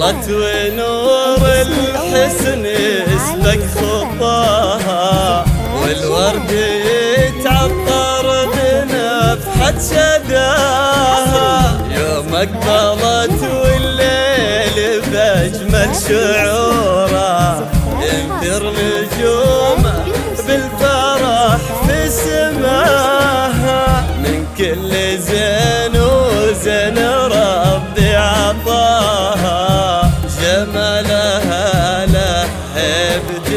ظلت ونور الحسن يسبق خطاها، والورد يتعطر بنفحة شداها. يوم اقبلت والليل باجمل شعوره، ينثر نجومه بالفرح في سماها. من كل زين وزين ربي عطاها، جمالها له عبد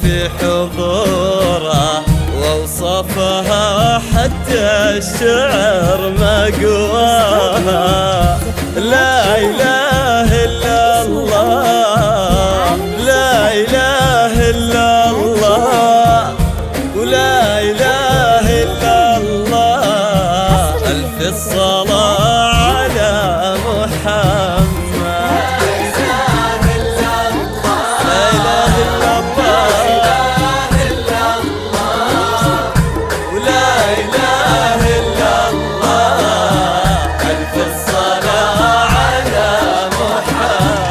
في حضوره، ووصفها حتى الشعر ما قواها. لا إله إلا الله، لا إله إلا الله، ولا إله إلا الله. ألف الصلاة على محمد. لا إله إلا الله، ولا إله إلا الله. ألف الصلاة على محمد.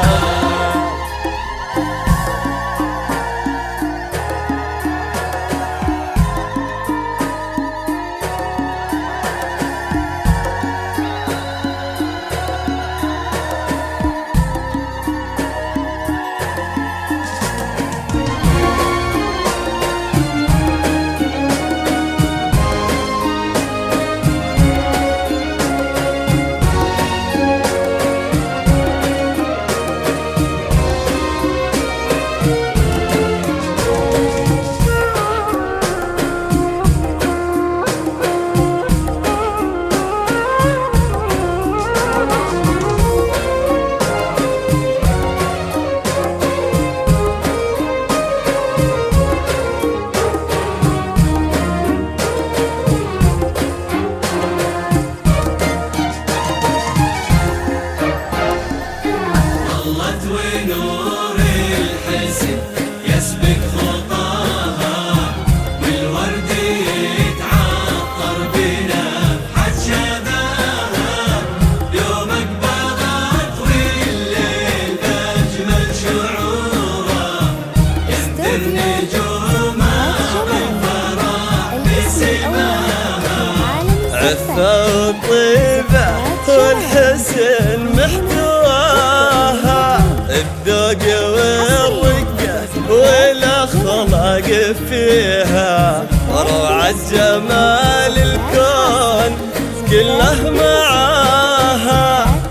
ظلت ونور الحسن يسبق خطاها، والورد يتعطر بنفحة شذاها. يوم اقبلت والليل باجمل شعوره، ينثر نجومها بالفرح بسماها. عفة وطيبة والحسن محتواها، الذوق والرقة والأخلاق فيها. روعة جمال الكون كله معاها.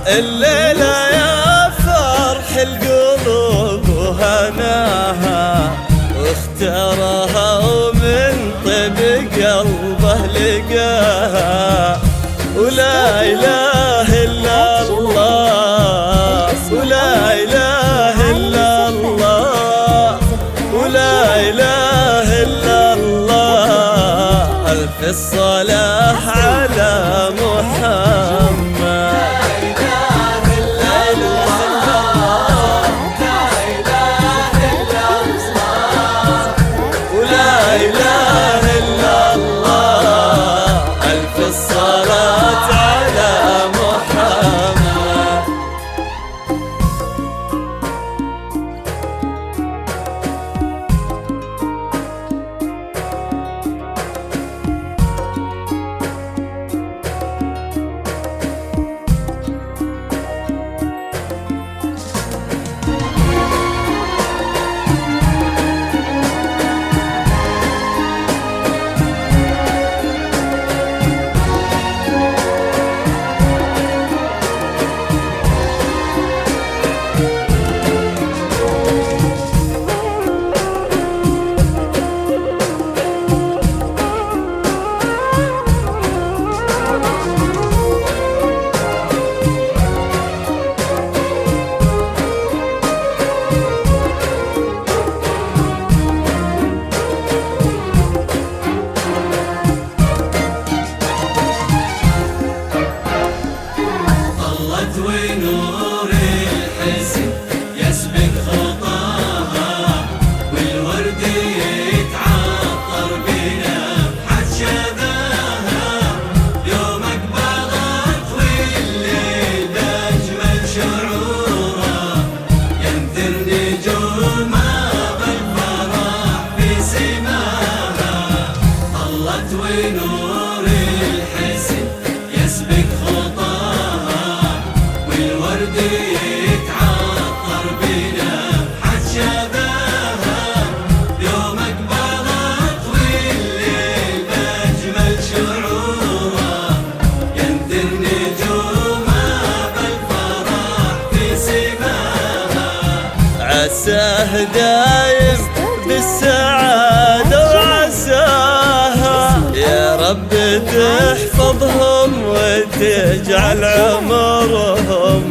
الليلة يا فرح القلوب وهناها، واختارها ومن طيب قلبه لقاها. ولا إله إلا الله، ولا إله إلا الله، ولا إله إلا الله. ألف الصلاة على محمد. الصلاة على محمد. يتعطر بنفحة شبابها يوم اقبلت والليل بأجمل شعورها ينثر نجومها بالفرح في سماها عساه دايم بالسعادة وعساها يا رب تحفظهم وتجعل عمرهم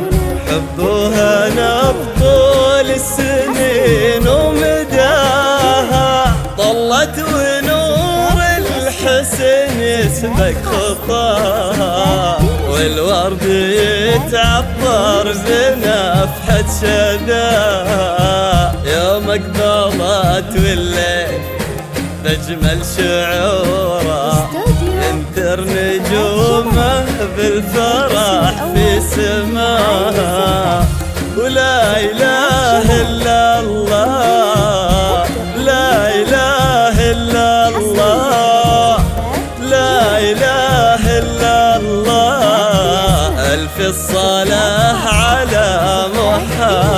حبوها نبطول السنين ومداها طلت ونور الحسن يسبق خطاها والورد يتعطر بنفحة شداها يوم اقبلت والليل بأجمل شعوره ينثر نجومه بالفرح في سماها ولا إله إلا الله لا إله إلا الله لا إله إلا الله ألف الصلاة على محمد